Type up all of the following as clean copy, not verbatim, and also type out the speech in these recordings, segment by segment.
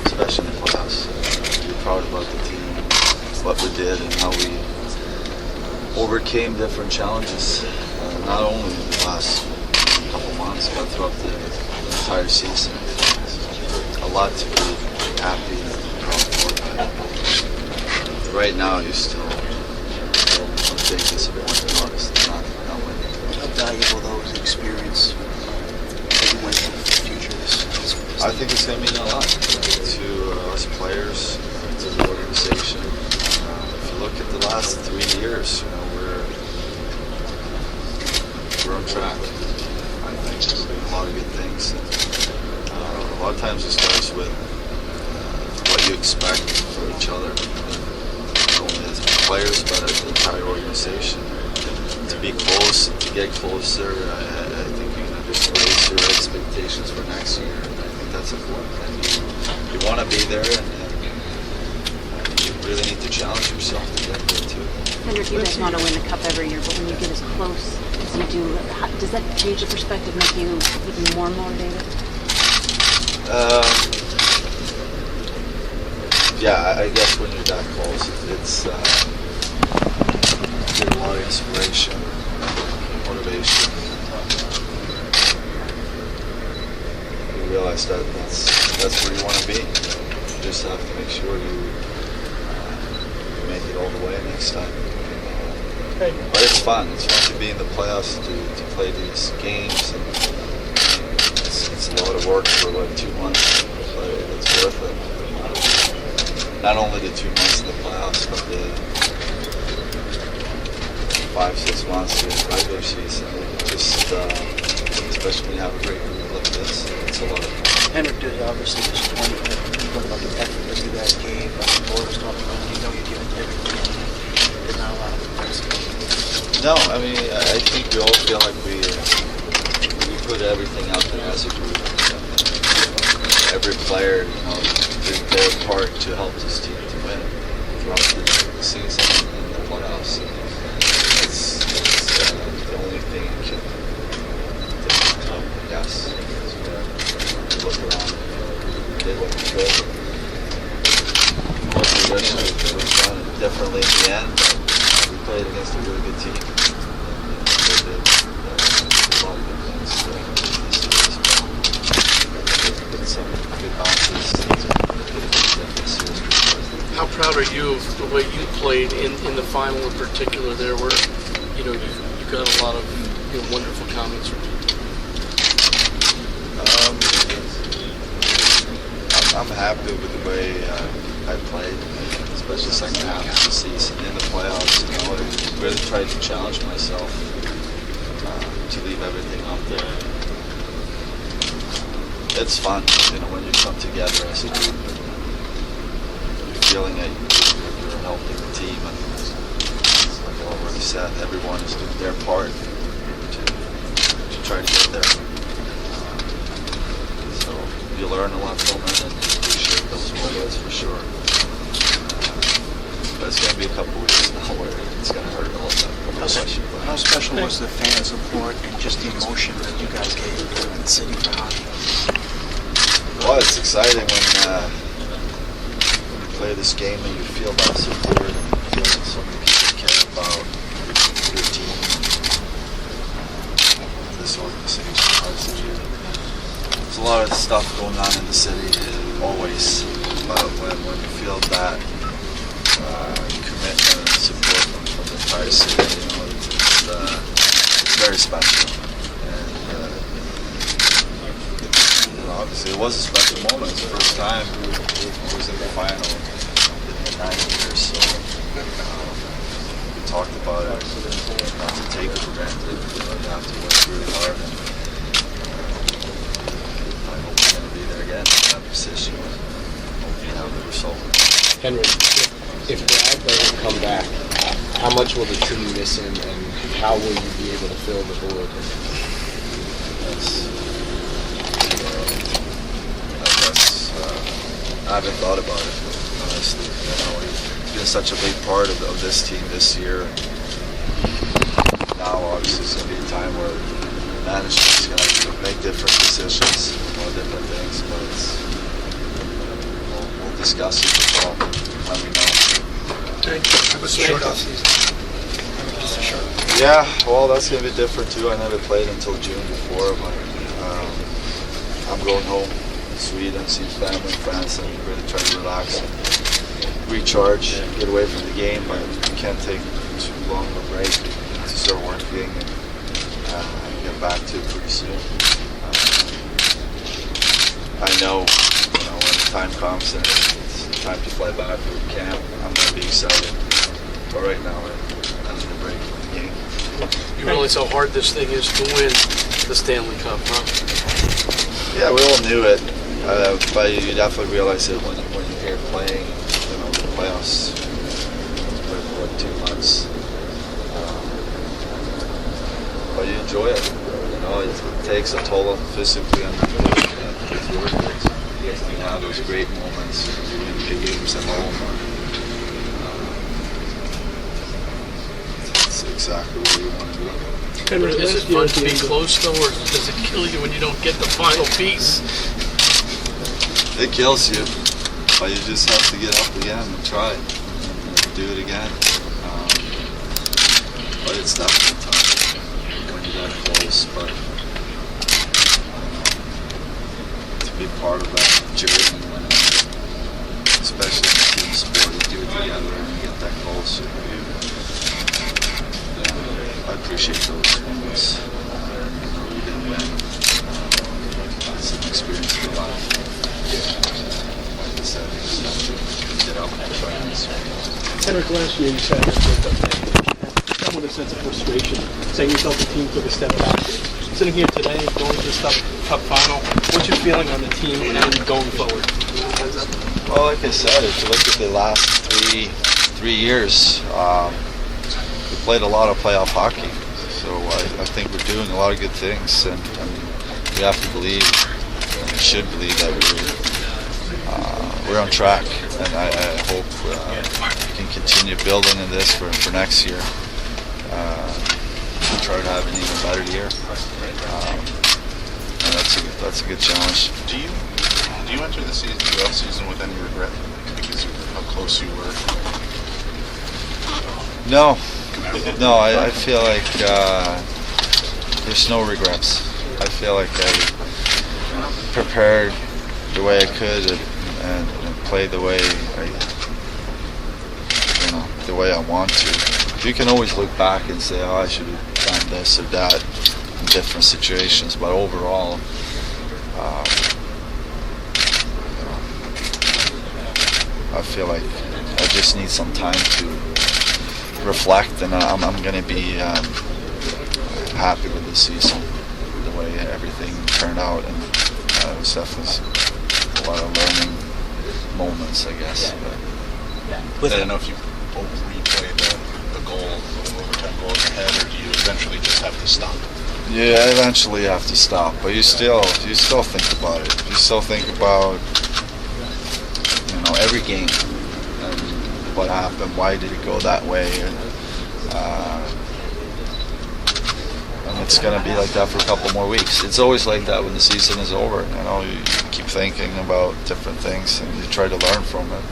especially in the playoffs. Be proud about the team, what we did, and how we overcame different challenges. Not only in the last couple months, but throughout the entire season. A lot to be happy and proud for. Right now, you're still a big disappointment, honestly, not winning. How valuable those experience as you went into the future? I think it's going to mean a lot to us players, to the organization. If you look at the last 3 years, we're on track. I think we're doing a lot of good things. And, a lot of times it starts with what you expect from each other, not only as players but as the entire organization. To be close, to get closer, I think you can just raise your expectations for next year. I think that's important. And you want to be there, and you really need to challenge yourself to get there too. Henrik, you guys want to win the cup every year, but when you get as close as you do, does that change the perspective, make you even more motivated? Yeah, I guess when you're that close, it's you get a lot of inspiration, motivation. You realize that that's where you want to be. You just have to make sure you make it all the way next time. But it's fun. It's fun to be in the playoffs, to play these games. And it's a lot of work for like 2 months, but it's worth it. Not only the 2 months in the playoffs, but the 5-6 months in the regular season. Just, especially when you have a great group like this, it's a lot of fun. Henrik did obviously disappoint about the effort that you guys gave. The board was talking about, you're giving everything. There's not a lot of impressive. No, I mean, I think we all feel like we put everything out there as a group. Every player, did their part to help this team to win throughout the season and the playoffs. It's the only thing you can yes. Look around, did what we could. Of course, we wish we could have done it differently in the end, but we played against a really good team. They did a lot of good things this series. Did some good bounces. How proud are you of the way you played in the final in particular there, where you got a lot of wonderful comments from people? I'm happy with the way I played, especially the second half of the season in the playoffs. I really tried to challenge myself to leave everything out there. It's fun, when you come together as a group and you're feeling that you're helping the team. And like I already said, everyone is doing their part to try to get there. So you learn a lot from it and appreciate those moments for sure. But it's going to be a couple weeks now where it's going to hurt a little bit. How special was the fan support and just the emotion that you guys gave in the city for hockey? Well, it's exciting when you play this game and you feel that support and you feel that so many people care about your team, this organization. Obviously, there's a lot of stuff going on in the city, always, but when you feel that commitment and support from the entire city, it's very special. And obviously, it was a special moment. It's the first time I was in the final in 9 years, so we talked about it. Not to take it for granted. You have to work really hard. And, I hope we're going to be there again in that position and hopefully have the result. Henrik, if Brad doesn't come back, how much will the team miss him, and how will you be able to fill the void? I haven't thought about it, honestly. He's been such a big part of this team this year. Now, obviously, it's going to be a time where management is going to make different decisions, different was a short off season. I mean, just a short. Yeah, well, that's going to be different too. I never played until June before, but I'm going home to Sweden, see family and friends, and really try to relax and recharge, get away from the game, but you can't take too long of a break to start working and get back to it pretty soon. I know, when the time comes and it's time to fly back from camp, I'm going to be excited. But right now, I need a break from the game. You realize how hard this thing is to win the Stanley Cup, huh? Yeah, we all knew it, but you definitely realize it when you're here playing, the playoffs, for 2 months. But you enjoy it. It takes a toll physically on you. You have those great moments, you win big games at home. That's exactly where you want to be. Henrik, is it fun to be close though, or does it kill you when you don't get the final piece? It kills you, but you just have to get up again and try and do it again. But it's definitely tough when you're that close, but to be part of that journey, especially in a team sport, you do it together and you get that close. I appreciate those moments. You didn't win. It's an experience for life. Like I said, you just have to get up and try this. Henrik, last year you said that come with a sense of frustration, saying yourself the team took a step back. Sitting here today, going to the Cup final, what's your feeling on the team and going forward? Well, like I said, if you look at the last three years, we played a lot of playoff hockey. So I think we're doing a lot of good things, and we have to believe, and we should believe that we're on track. And I hope we can continue building in this for next year. Try to have an even better year. And that's a good challenge. Do you enter the off season with any regret because of how close you were? No, I feel like there's no regrets. I feel like I prepared the way I could and played the way the way I want to. You can always look back and say, oh, I should have done this or that in different situations, but overall, I feel like I just need some time to reflect, and I'm going to be happy with this season, the way everything turned out, and it was definitely a lot of learning moments, I guess. I don't know if you replay the goal, the overtime goal in your head, or do you eventually just have to stop? Yeah, eventually you have to stop, but you still think about it. You still think about every game and what happened, why did it go that way, and it's going to be like that for a couple more weeks. It's always like that when the season is over. You keep thinking about different things and you try to learn from it.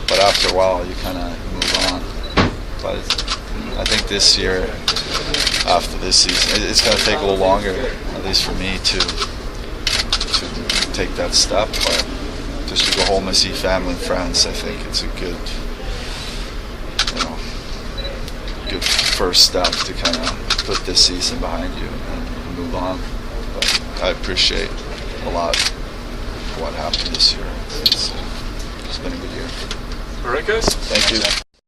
But after a while, you kind of move on. But I think this year, after this season, it's going to take a little longer, at least for me, to take that step. But just to go home and see family and friends, I think it's a good first step to kind of put this season behind you and move on. But I appreciate a lot what happened this year. It's been a good year. All right, guys. Thank you.